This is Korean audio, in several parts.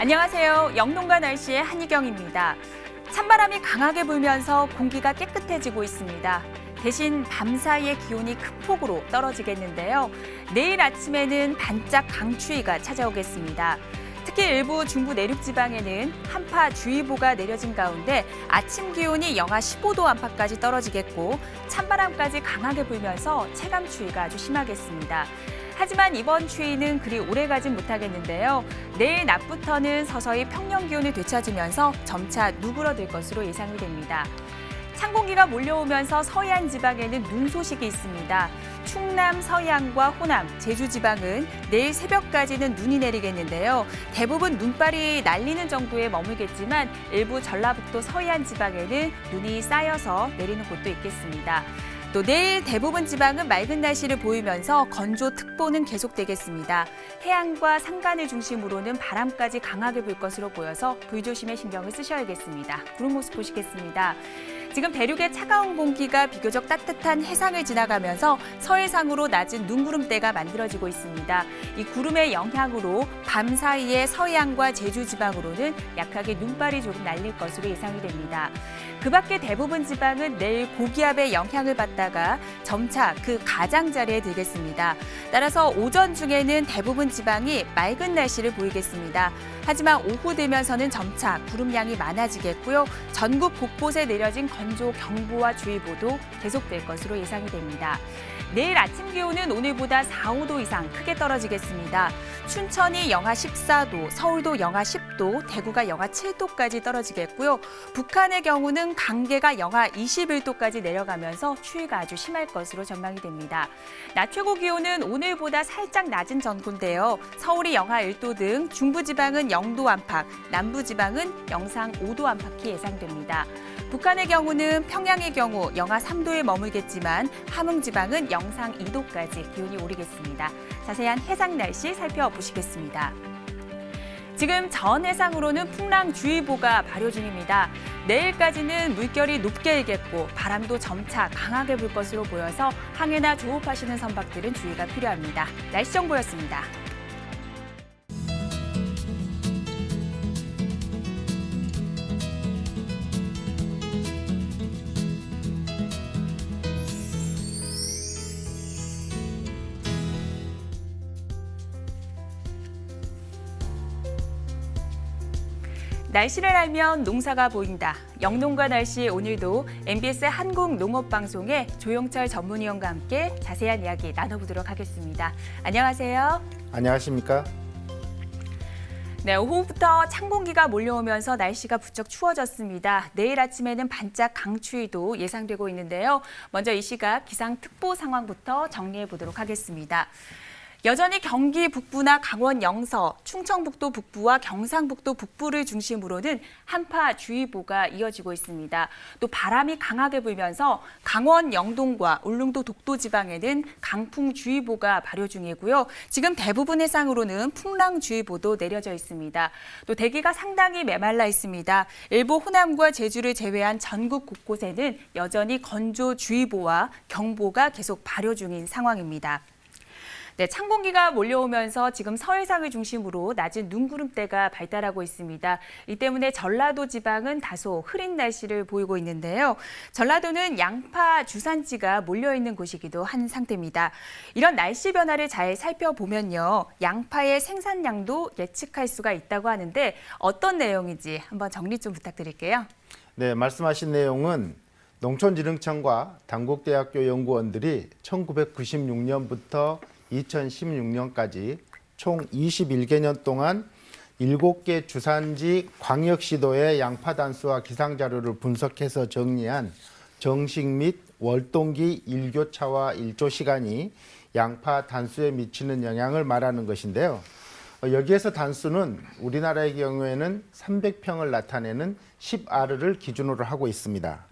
안녕하세요. 영농가 날씨의 한희경입니다. 찬바람이 강하게 불면서 공기가 깨끗해지고 있습니다. 대신 밤 사이에 기온이 큰 폭으로 떨어지겠는데요. 내일 아침에는 반짝 강추위가 찾아오겠습니다. 특히 일부 중부 내륙 지방에는 한파주의보가 내려진 가운데 아침 기온이 영하 15도 안팎까지 떨어지겠고 찬바람까지 강하게 불면서 체감 추위가 아주 심하겠습니다. 하지만 이번 추위는 그리 오래가진 못하겠는데요. 내일 낮부터는 서서히 평년 기온을 되찾으면서 점차 누그러들 것으로 예상이 됩니다. 찬 공기가 몰려오면서 서해안 지방에는 눈 소식이 있습니다. 충남, 서해안과 호남, 제주 지방은 내일 새벽까지는 눈이 내리겠는데요. 대부분 눈발이 날리는 정도에 머물겠지만 일부 전라북도 서해안 지방에는 눈이 쌓여서 내리는 곳도 있겠습니다. 또 내일 대부분 지방은 맑은 날씨를 보이면서 건조특보는 계속되겠습니다. 해안과 산간을 중심으로는 바람까지 강하게 불 것으로 보여서 불조심에 신경을 쓰셔야겠습니다. 구름 모습 보시겠습니다. 지금 대륙의 차가운 공기가 비교적 따뜻한 해상을 지나가면서 서해상으로 낮은 눈구름대가 만들어지고 있습니다. 이 구름의 영향으로 밤 사이에 서해안과 제주 지방으로는 약하게 눈발이 조금 날릴 것으로 예상이 됩니다. 그 밖에 대부분 지방은 내일 고기압의 영향을 받다가 점차 그 가장자리에 들겠습니다. 따라서 오전 중에는 대부분 지방이 맑은 날씨를 보이겠습니다. 하지만 오후 되면서는 점차 구름량이 많아지겠고요. 전국 곳곳에 내려진 건조 경보와 주의보도 계속될 것으로 예상이 됩니다. 내일 아침 기온은 오늘보다 4, 5도 이상 크게 떨어지겠습니다. 춘천이 영하 14도, 서울도 영하 10도, 대구가 영하 7도까지 떨어지겠고요. 북한의 경우는 강계가 영하 21도까지 내려가면서 추위가 아주 심할 것으로 전망이 됩니다. 낮 최고 기온은 오늘보다 살짝 낮은 전국인데요. 서울이 영하 1도 등 중부지방은 0도 안팎, 남부지방은 영상 5도 안팎이 예상됩니다. 북한의 경우는 평양의 경우 영하 3도에 머물겠지만 함흥지방은 영상 2도까지 기온이 오르겠습니다. 자세한 해상 날씨 살펴보시겠습니다. 지금 전 해상으로는 풍랑주의보가 발효 중입니다. 내일까지는 물결이 높게 일겠고 바람도 점차 강하게 불 것으로 보여서 항해나 조업하시는 선박들은 주의가 필요합니다. 날씨 정보였습니다. 날씨를 알면 농사가 보인다. 영농가 날씨 오늘도 MBS 한국농업방송의 조영철 전문위원과 함께 자세한 이야기 나눠보도록 하겠습니다. 안녕하세요. 안녕하십니까? 네, 오후부터 찬 공기가 몰려오면서 날씨가 부쩍 추워졌습니다. 내일 아침에는 반짝 강추위도 예상되고 있는데요. 먼저 이 시각 기상특보 상황부터 정리해 보도록 하겠습니다. 여전히 경기 북부나 강원 영서, 충청북도 북부와 경상북도 북부를 중심으로는 한파주의보가 이어지고 있습니다. 또 바람이 강하게 불면서 강원 영동과 울릉도 독도 지방에는 강풍주의보가 발효 중이고요. 지금 대부분 해상으로는 풍랑주의보도 내려져 있습니다. 또 대기가 상당히 메말라 있습니다. 일부 호남과 제주를 제외한 전국 곳곳에는 여전히 건조주의보와 경보가 계속 발효 중인 상황입니다. 네, 찬 공기가 몰려오면서 지금 서해상을 중심으로 낮은 눈구름대가 발달하고 있습니다. 이 때문에 전라도 지방은 다소 흐린 날씨를 보이고 있는데요. 전라도는 양파 주산지가 몰려있는 곳이기도 한 상태입니다. 이런 날씨 변화를 잘 살펴보면요. 양파의 생산량도 예측할 수가 있다고 하는데 어떤 내용인지 한번 정리 좀 부탁드릴게요. 네, 말씀하신 내용은 농촌진흥청과 단국대학교 연구원들이 1996년부터 2016년까지 총 21개년 동안 7개 주산지 광역시도의 양파 단수와 기상 자료를 분석해서 정리한 정식 및 월동기 일교차와 일조 시간이 양파 단수에 미치는 영향을 말하는 것인데요. 여기에서 단수는 우리나라의 경우에는 300평을 나타내는 10R를 기준으로 하고 있습니다.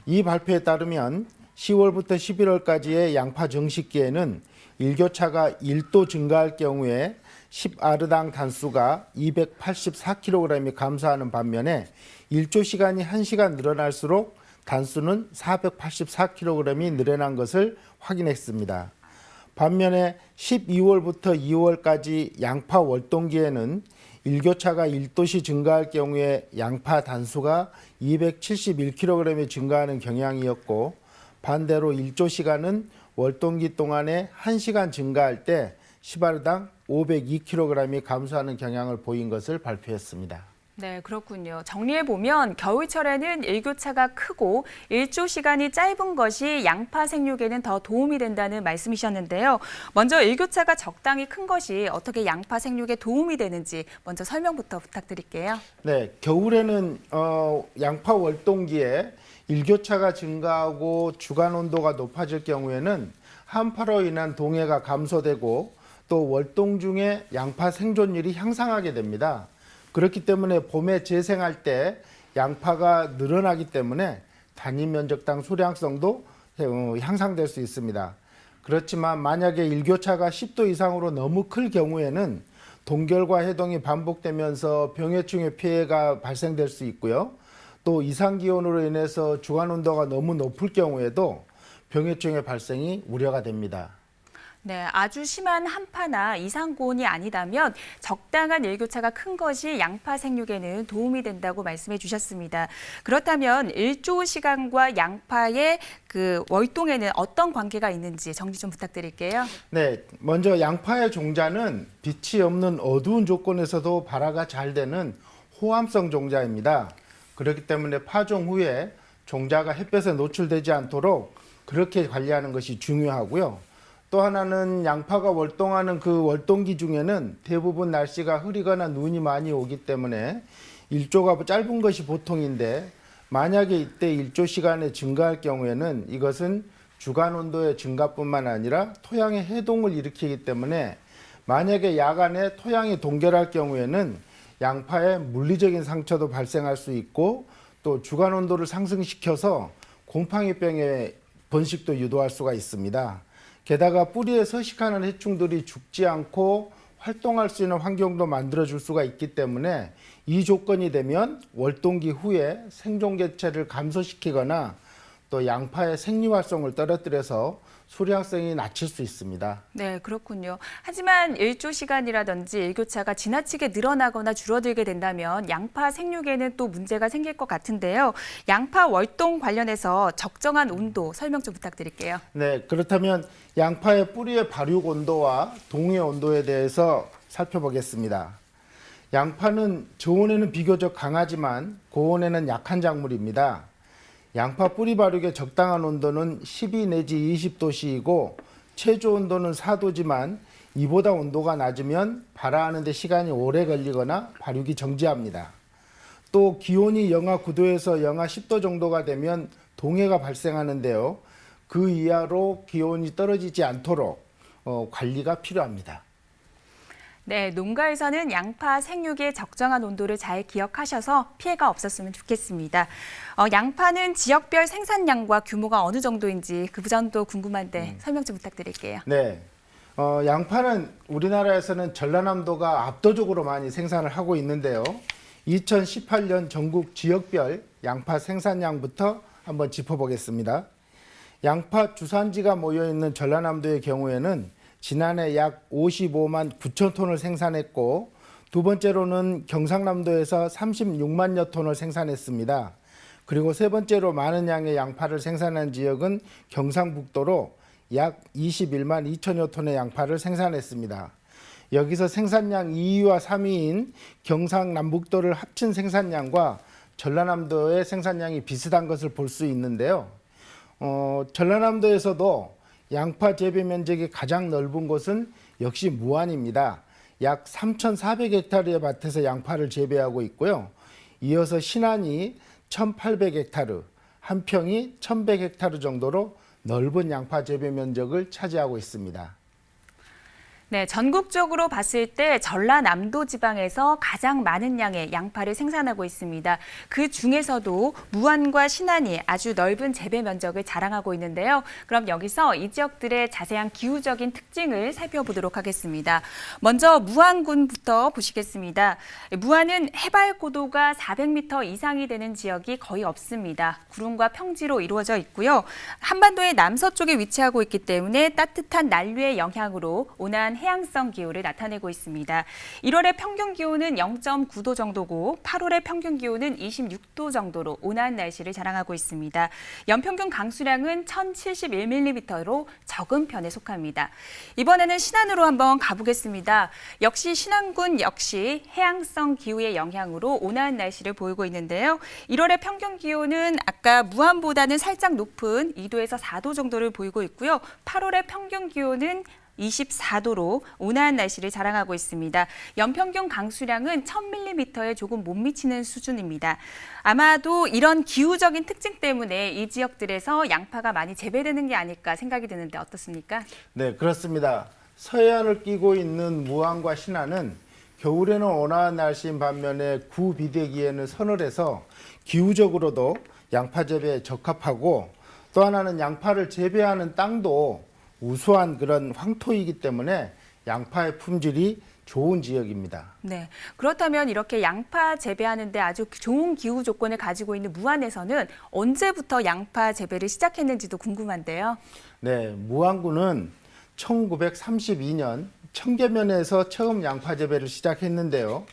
이 발표에 따르면 10월부터 11월까지의 양파 정식기에는 일교차가 1도 증가할 경우에 10R당 단수가 284kg이 감소하는 반면에 일조 시간이 1시간 늘어날수록 단수는 484kg이 늘어난 것을 확인했습니다. 반면에 12월부터 2월까지 양파 월동기에는 일교차가 1도씨 증가할 경우에 양파 단수가 271kg이 증가하는 경향이었고, 반대로 1조시간은 월동기 동안에 1시간 증가할 때 시바르당 502kg이 감소하는 경향을 보인 것을 발표했습니다. 네, 그렇군요. 정리해보면 겨울철에는 일교차가 크고 일조 시간이 짧은 것이 양파 생육에는 더 도움이 된다는 말씀이셨는데요. 먼저 일교차가 적당히 큰 것이 어떻게 양파 생육에 도움이 되는지 먼저 설명부터 부탁드릴게요. 네, 겨울에는 양파 월동기에 일교차가 증가하고 주간 온도가 높아질 경우에는 한파로 인한 동해가 감소되고 또 월동 중에 양파 생존율이 향상하게 됩니다. 그렇기 때문에 봄에 재생할 때 양파가 늘어나기 때문에 단위 면적당 수량성도 향상될 수 있습니다. 그렇지만 만약에 일교차가 10도 이상으로 너무 클 경우에는 동결과 해동이 반복되면서 병해충의 피해가 발생될 수 있고요. 또 이상기온으로 인해서 주간 온도가 너무 높을 경우에도 병해충의 발생이 우려가 됩니다. 네, 아주 심한 한파나 이상고온이 아니다면 적당한 일교차가 큰 것이 양파 생육에는 도움이 된다고 말씀해 주셨습니다. 그렇다면 일조 시간과 양파의 그 월동에는 어떤 관계가 있는지 정리 좀 부탁드릴게요. 네, 먼저 양파의 종자는 빛이 없는 어두운 조건에서도 발화가 잘 되는 호암성 종자입니다. 그렇기 때문에 파종 후에 종자가 햇볕에 노출되지 않도록 그렇게 관리하는 것이 중요하고요. 또 하나는 양파가 월동하는 그 월동기 중에는 대부분 날씨가 흐리거나 눈이 많이 오기 때문에 일조가 짧은 것이 보통인데, 만약에 이때 일조 시간에 증가할 경우에는 이것은 주간 온도의 증가뿐만 아니라 토양의 해동을 일으키기 때문에 만약에 야간에 토양이 동결할 경우에는 양파에 물리적인 상처도 발생할 수 있고 또 주간 온도를 상승시켜서 곰팡이병의 번식도 유도할 수가 있습니다. 게다가 뿌리에 서식하는 해충들이 죽지 않고 활동할 수 있는 환경도 만들어줄 수가 있기 때문에 이 조건이 되면 월동기 후에 생존 개체를 감소시키거나 또 양파의 생리활성을 떨어뜨려서 수량성이 낮출 수 있습니다. 네, 그렇군요. 하지만 일조 시간이라든지 일교차가 지나치게 늘어나거나 줄어들게 된다면 양파 생육에는 또 문제가 생길 것 같은데요. 양파 월동 관련해서 적정한 온도 설명 좀 부탁드릴게요. 네, 그렇다면 양파의 뿌리의 발육 온도와 동해 온도에 대해서 살펴보겠습니다. 양파는 저온에는 비교적 강하지만 고온에는 약한 작물입니다. 양파 뿌리 발육의 적당한 온도는 12 내지 20도씨이고 최저 온도는 4도지만 이보다 온도가 낮으면 발화하는 데 시간이 오래 걸리거나 발육이 정지합니다. 또 기온이 영하 9도에서 영하 10도 정도가 되면 동해가 발생하는데요. 그 이하로 기온이 떨어지지 않도록 관리가 필요합니다. 네, 농가에서는 양파 생육의 적정한 온도를 잘 기억하셔서 피해가 없었으면 좋겠습니다. 양파는 지역별 생산량과 규모가 어느 정도인지 그 부분도 궁금한데 설명 좀 부탁드릴게요. 네, 양파는 우리나라에서는 전라남도가 압도적으로 많이 생산을 하고 있는데요. 2018년 전국 지역별 양파 생산량부터 한번 짚어보겠습니다. 양파 주산지가 모여있는 전라남도의 경우에는 지난해 약 55만 9천 톤을 생산했고, 두 번째로는 경상남도에서 36만여 톤을 생산했습니다. 그리고 세 번째로 많은 양의 양파를 생산한 지역은 경상북도로 약 21만 2천여 톤의 양파를 생산했습니다. 여기서 생산량 2위와 3위인 경상남북도를 합친 생산량과 전라남도의 생산량이 비슷한 것을 볼 수 있는데요. 전라남도에서도 양파 재배 면적이 가장 넓은 곳은 역시 무안입니다. 약 3,400헥타르의 밭에서 양파를 재배하고 있고요. 이어서 신안이 1,800헥타르, 한평이 1,100헥타르 정도로 넓은 양파 재배 면적을 차지하고 있습니다. 네, 전국적으로 봤을 때 전라남도 지방에서 가장 많은 양의 양파를 생산하고 있습니다. 그 중에서도 무안과 신안이 아주 넓은 재배 면적을 자랑하고 있는데요. 그럼 여기서 이 지역들의 자세한 기후적인 특징을 살펴보도록 하겠습니다. 먼저 무안군부터 보시겠습니다. 무안은 해발 고도가 400m 이상이 되는 지역이 거의 없습니다. 구름과 평지로 이루어져 있고요. 한반도의 남서쪽에 위치하고 있기 때문에 따뜻한 난류의 영향으로 온화한 해양성 기후를 나타내고 있습니다. 1월의 평균 기온은 0.9도 정도고 8월의 평균 기온은 26도 정도로 온화한 날씨를 자랑하고 있습니다. 연평균 강수량은 1071mm로 적은 편에 속합니다. 이번에는 신안으로 한번 가보겠습니다. 역시 신안군 역시 해양성 기후의 영향으로 온화한 날씨를 보이고 있는데요. 1월의 평균 기온은 아까 무안보다는 살짝 높은 2도에서 4도 정도를 보이고 있고요. 8월의 평균 기온은 24도로 온화한 날씨를 자랑하고 있습니다. 연평균 강수량은 1000mm에 조금 못 미치는 수준입니다. 아마도 이런 기후적인 특징 때문에 이 지역들에서 양파가 많이 재배되는 게 아닐까 생각이 드는데 어떻습니까? 네, 그렇습니다. 서해안을 끼고 있는 무안과 신안은 겨울에는 온화한 날씨인 반면에 구비대기에는 서늘해서 기후적으로도 양파 재배에 적합하고 또 하나는 양파를 재배하는 땅도 우수한 그런 황토이기 때문에 양파의 품질이 좋은 지역입니다. 네, 그렇다면 이렇게 양파 재배하는데 아주 좋은 기후 조건을 가지고 있는 무안에서는 언제부터 양파 재배를 시작했는지도 궁금한데요. 네, 무안군은 1932년 청계면에서 처음 양파 재배를 시작했는데요.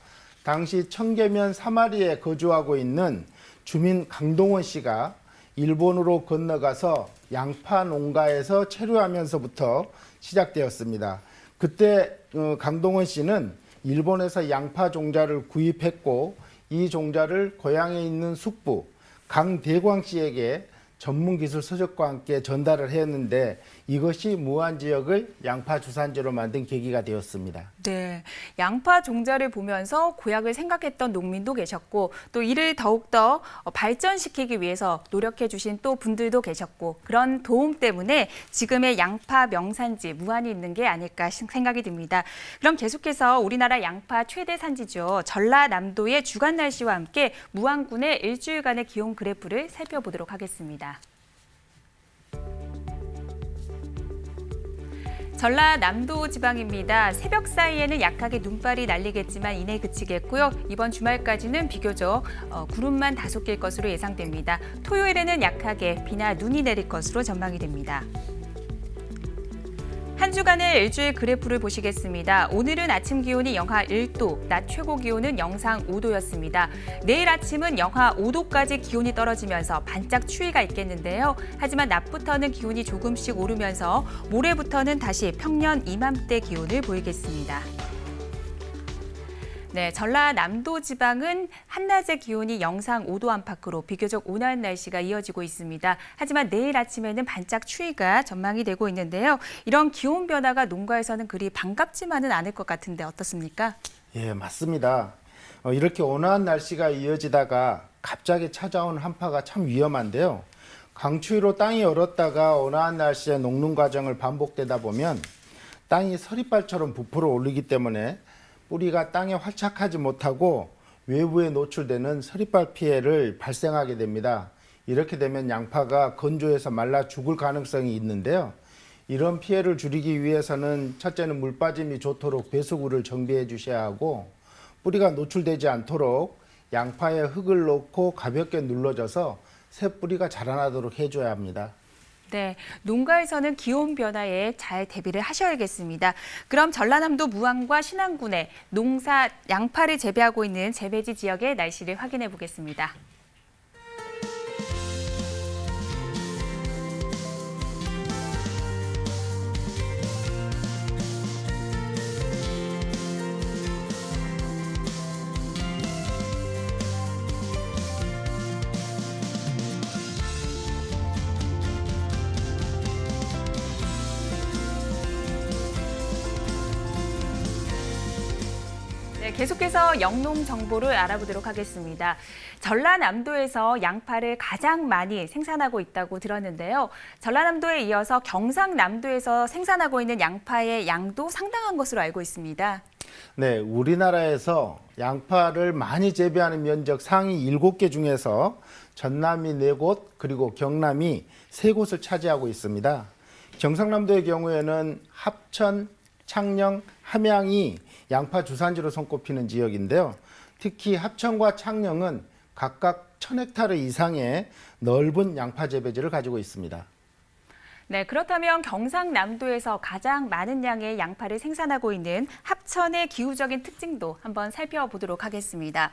당시 청계면 사마리에 거주하고 있는 주민 강동원 씨가 일본으로 건너가서 양파 농가에서 체류하면서부터 시작되었습니다. 그때 강동원 씨는 일본에서 양파 종자를 구입했고 이 종자를 고향에 있는 숙부 강대광 씨에게 전문기술 서적과 함께 전달을 했는데 이것이 무안 지역을 양파 주산지로 만든 계기가 되었습니다. 네, 양파 종자를 보면서 고향을 생각했던 농민도 계셨고 또 이를 더욱더 발전시키기 위해서 노력해 주신 또 분들도 계셨고 그런 도움 때문에 지금의 양파 명산지 무안이 있는 게 아닐까 생각이 듭니다. 그럼 계속해서 우리나라 양파 최대 산지죠. 전라남도의 주간 날씨와 함께 무안군의 일주일간의 기온 그래프를 살펴보도록 하겠습니다. 전라남도 지방입니다. 새벽 사이에는 약하게 눈발이 날리겠지만 이내 그치겠고요. 이번 주말까지는 비교적 구름만 다소 낄 것으로 예상됩니다. 토요일에는 약하게 비나 눈이 내릴 것으로 전망이 됩니다. 한 주간의 일주일 그래프를 보시겠습니다. 오늘은 아침 기온이 영하 1도, 낮 최고 기온은 영상 5도였습니다. 내일 아침은 영하 5도까지 기온이 떨어지면서 반짝 추위가 있겠는데요. 하지만 낮부터는 기온이 조금씩 오르면서 모레부터는 다시 평년 이맘때 기온을 보이겠습니다. 네, 전라남도 지방은 한낮의 기온이 영상 5도 안팎으로 비교적 온화한 날씨가 이어지고 있습니다. 하지만 내일 아침에는 반짝 추위가 전망이 되고 있는데요. 이런 기온 변화가 농가에서는 그리 반갑지만은 않을 것 같은데 어떻습니까? 예, 맞습니다. 이렇게 온화한 날씨가 이어지다가 갑자기 찾아온 한파가 참 위험한데요. 강추위로 땅이 얼었다가 온화한 날씨에 녹는 과정을 반복되다 보면 땅이 서리발처럼 부풀어 오르기 때문에 뿌리가 땅에 활착하지 못하고 외부에 노출되는 서리발 피해를 발생하게 됩니다. 이렇게 되면 양파가 건조해서 말라 죽을 가능성이 있는데요. 이런 피해를 줄이기 위해서는 첫째는 물 빠짐이 좋도록 배수구를 정비해 주셔야 하고 뿌리가 노출되지 않도록 양파에 흙을 넣고 가볍게 눌러줘서 새 뿌리가 자라나도록 해줘야 합니다. 네, 농가에서는 기온 변화에 잘 대비를 하셔야겠습니다. 그럼 전라남도 무안과 신안군의 농사 양파를 재배하고 있는 재배지 지역의 날씨를 확인해 보겠습니다. 네, 계속해서 영농 정보를 알아보도록 하겠습니다. 전라남도에서 양파를 가장 많이 생산하고 있다고 들었는데요. 전라남도에 이어서 경상남도에서 생산하고 있는 양파의 양도 상당한 것으로 알고 있습니다. 네, 우리나라에서 양파를 많이 재배하는 면적 상위 7개 중에서 전남이 4곳, 그리고 경남이 3곳을 차지하고 있습니다. 경상남도의 경우에는 합천, 창녕, 함양이 양파 주산지로 손꼽히는 지역인데요. 특히 합천과 창녕은 각각 1000헥타르 이상의 넓은 양파 재배지를 가지고 있습니다. 네, 그렇다면 경상남도에서 가장 많은 양의 양파를 생산하고 있는 합천의 기후적인 특징도 한번 살펴보도록 하겠습니다.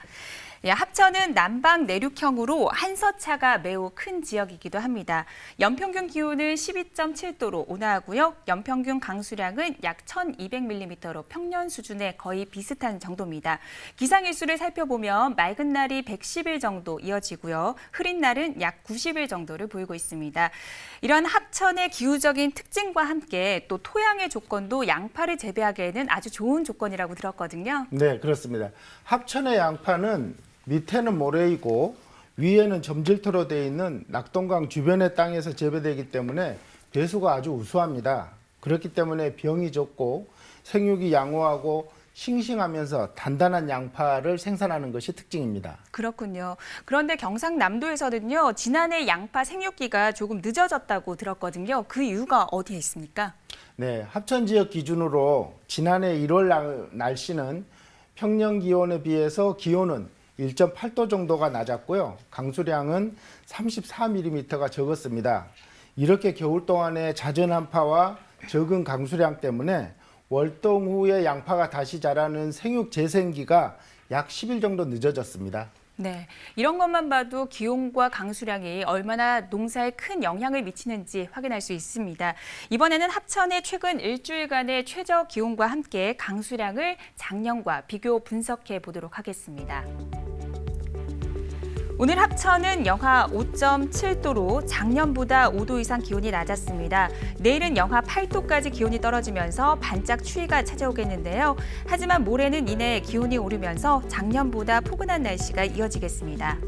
예, 합천은 남방 내륙형으로 한서차가 매우 큰 지역이기도 합니다. 연평균 기온은 12.7도로 온화하고요. 연평균 강수량은 약 1,200mm로 평년 수준에 거의 비슷한 정도입니다. 기상일수를 살펴보면 맑은 날이 110일 정도 이어지고요. 흐린 날은 약 90일 정도를 보이고 있습니다. 이런 합천의 기후적인 특징과 함께 또 토양의 조건도 양파를 재배하기에는 아주 좋은 조건이라고 들었거든요. 네, 그렇습니다. 합천의 양파는 밑에는 모래이고 위에는 점질토로 되어 있는 낙동강 주변의 땅에서 재배되기 때문에 배수가 아주 우수합니다. 그렇기 때문에 병이 적고 생육이 양호하고 싱싱하면서 단단한 양파를 생산하는 것이 특징입니다. 그렇군요. 그런데 경상남도에서는요, 지난해 양파 생육기가 조금 늦어졌다고 들었거든요. 그 이유가 어디에 있습니까? 네, 합천 지역 기준으로 지난해 1월 날씨는 평년 기온에 비해서 기온은 1.8도 정도가 낮았고요. 강수량은 34mm가 적었습니다. 이렇게 겨울 동안에 잦은 한파와 적은 강수량 때문에 월동 후에 양파가 다시 자라는 생육 재생기가 약 10일 정도 늦어졌습니다. 네, 이런 것만 봐도 기온과 강수량이 얼마나 농사에 큰 영향을 미치는지 확인할 수 있습니다. 이번에는 합천의 최근 일주일간의 최저 기온과 함께 강수량을 작년과 비교 분석해 보도록 하겠습니다. 오늘 합천은 영하 5.7도로 작년보다 5도 이상 기온이 낮았습니다. 내일은 영하 8도까지 기온이 떨어지면서 반짝 추위가 찾아오겠는데요. 하지만 모레는 이내 기온이 오르면서 작년보다 포근한 날씨가 이어지겠습니다.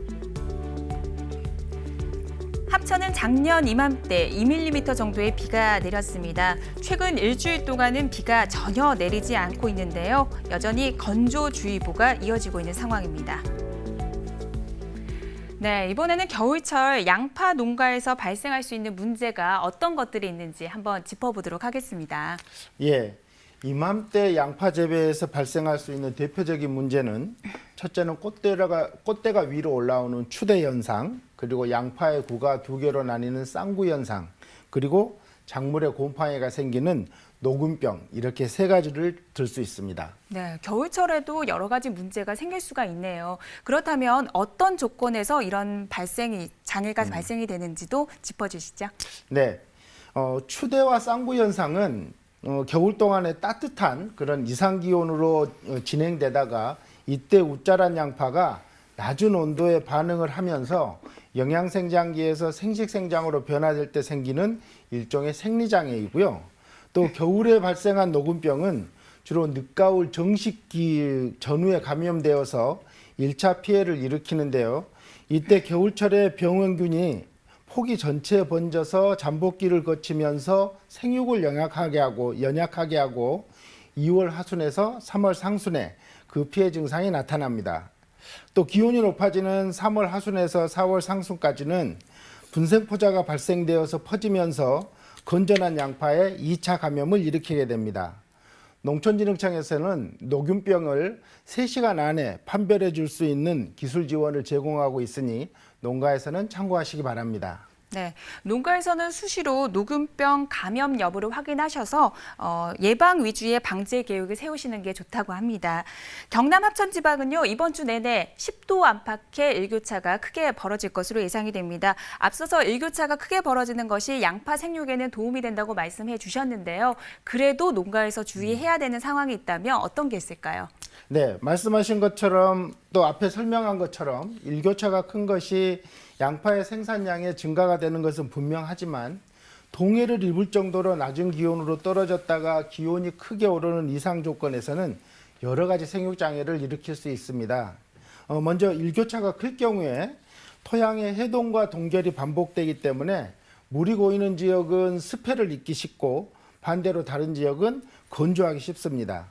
합천은 작년 이맘때 2mm 정도의 비가 내렸습니다. 최근 일주일 동안은 비가 전혀 내리지 않고 있는데요. 여전히 건조주의보가 이어지고 있는 상황입니다. 네, 이번에는 겨울철 양파 농가에서 발생할 수 있는 문제가 어떤 것들이 있는지 한번 짚어보도록 하겠습니다. 예, 이맘때 양파 재배에서 발생할 수 있는 대표적인 문제는 첫째는 꽃대가 위로 올라오는 추대 현상, 그리고 양파의 구가 두 개로 나뉘는 쌍구 현상, 그리고 작물의 곰팡이가 생기는 녹음병, 이렇게 세 가지를 들 수 있습니다. 네, 겨울철에도 여러 가지 문제가 생길 수가 있네요. 그렇다면 어떤 조건에서 이런 장애가 발생이 되는지도 짚어주시죠. 네, 추대와 쌍구 현상은 겨울 동안에 따뜻한 그런 이상 기온으로 진행되다가 이때 웃자란 양파가 낮은 온도에 반응을 하면서 영양생장기에서 생식생장으로 변화될 때 생기는 일종의 생리장애이고요. 또 겨울에 발생한 녹음병은 주로 늦가을 정식기 전후에 감염되어서 1차 피해를 일으키는데요. 이때 겨울철에 병원균이 포기 전체에 번져서 잠복기를 거치면서 생육을 연약하게 하고 2월 하순에서 3월 상순에 그 피해 증상이 나타납니다. 또 기온이 높아지는 3월 하순에서 4월 상순까지는 분생포자가 발생되어서 퍼지면서 건전한 양파에 2차 감염을 일으키게 됩니다. 농촌진흥청에서는 녹균병을 3시간 안에 판별해 줄 수 있는 기술 지원을 제공하고 있으니 농가에서는 참고하시기 바랍니다. 네, 농가에서는 수시로 녹균병 감염 여부를 확인하셔서 예방 위주의 방제 계획을 세우시는 게 좋다고 합니다. 경남 합천 지방은요, 이번 주 내내 10도 안팎의 일교차가 크게 벌어질 것으로 예상이 됩니다. 앞서서 일교차가 크게 벌어지는 것이 양파 생육에는 도움이 된다고 말씀해 주셨는데요. 그래도 농가에서 주의해야 되는 상황이 있다면 어떤 게 있을까요? 네, 말씀하신 것처럼 또 앞에 설명한 것처럼 일교차가 큰 것이 양파의 생산량의 증가가 되는 것은 분명하지만 동해를 입을 정도로 낮은 기온으로 떨어졌다가 기온이 크게 오르는 이상 조건에서는 여러 가지 생육장애를 일으킬 수 있습니다. 먼저 일교차가 클 경우에 토양의 해동과 동결이 반복되기 때문에 물이 고이는 지역은 습해를 잊기 쉽고 반대로 다른 지역은 건조하기 쉽습니다.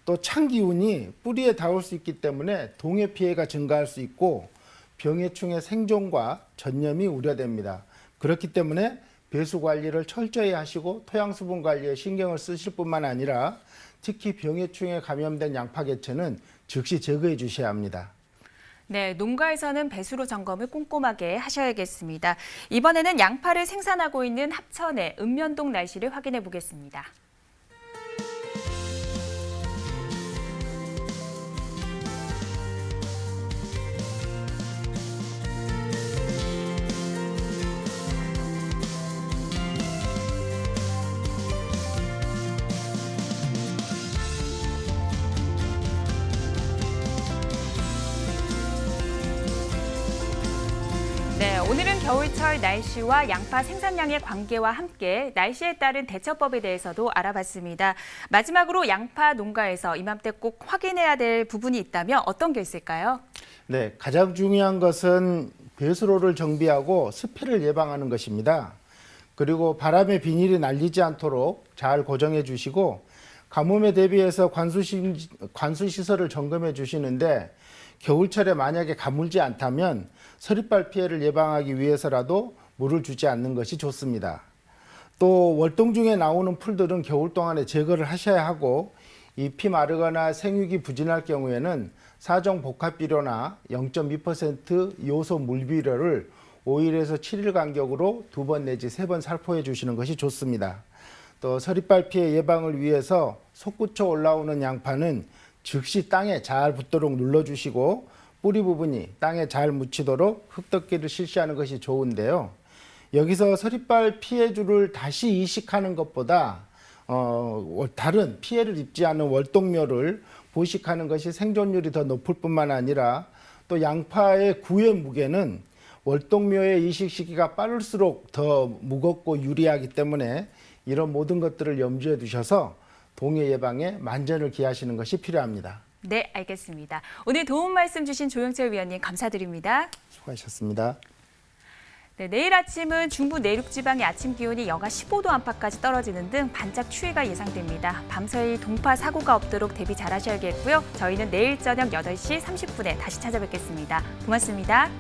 또 찬 기운이 뿌리에 닿을 수 있기 때문에 동해 피해가 증가할 수 있고 병해충의 생존과 전염이 우려됩니다. 그렇기 때문에 배수 관리를 철저히 하시고 토양 수분 관리에 신경을 쓰실 뿐만 아니라 특히 병해충에 감염된 양파 개체는 즉시 제거해 주셔야 합니다. 네, 농가에서는 배수로 점검을 꼼꼼하게 하셔야겠습니다. 이번에는 양파를 생산하고 있는 합천의 읍면동 날씨를 확인해 보겠습니다. 네, 오늘은 겨울철 날씨와 양파 생산량의 관계와 함께 날씨에 따른 대처법에 대해서도 알아봤습니다. 마지막으로 양파 농가에서 이맘때 꼭 확인해야 될 부분이 있다면 어떤 게 있을까요? 네, 가장 중요한 것은 배수로를 정비하고 습해를 예방하는 것입니다. 그리고 바람에 비닐이 날리지 않도록 잘 고정해 주시고 가뭄에 대비해서 관수시설을 점검해 주시는데 겨울철에 만약에 가물지 않다면 서리빨 피해를 예방하기 위해서라도 물을 주지 않는 것이 좋습니다. 또 월동 중에 나오는 풀들은 겨울 동안에 제거를 하셔야 하고 잎이 마르거나 생육이 부진할 경우에는 사종 복합비료나 0.2% 요소 물비료를 5일에서 7일 간격으로 2번 내지 3번 살포해 주시는 것이 좋습니다. 또 서리빨 피해 예방을 위해서 솟구쳐 올라오는 양파는 즉시 땅에 잘 붙도록 눌러주시고 뿌리 부분이 땅에 잘 묻히도록 흙덮기를 실시하는 것이 좋은데요. 여기서 서리빨 피해주를 다시 이식하는 것보다 다른 피해를 입지 않은 월동묘를 보식하는 것이 생존율이 더 높을 뿐만 아니라 또 양파의 구의 무게는 월동묘의 이식 시기가 빠를수록 더 무겁고 유리하기 때문에 이런 모든 것들을 염두에 두셔서 동해 예방에 만전을 기하시는 것이 필요합니다. 네, 알겠습니다. 오늘 도움 말씀 주신 조영철 위원님 감사드립니다. 수고하셨습니다. 네, 내일 아침은 중부 내륙 지방의 아침 기온이 영하 15도 안팎까지 떨어지는 등 반짝 추위가 예상됩니다. 밤사이 동파 사고가 없도록 대비 잘 하셔야겠고요. 저희는 내일 저녁 8시 30분에 다시 찾아뵙겠습니다. 고맙습니다.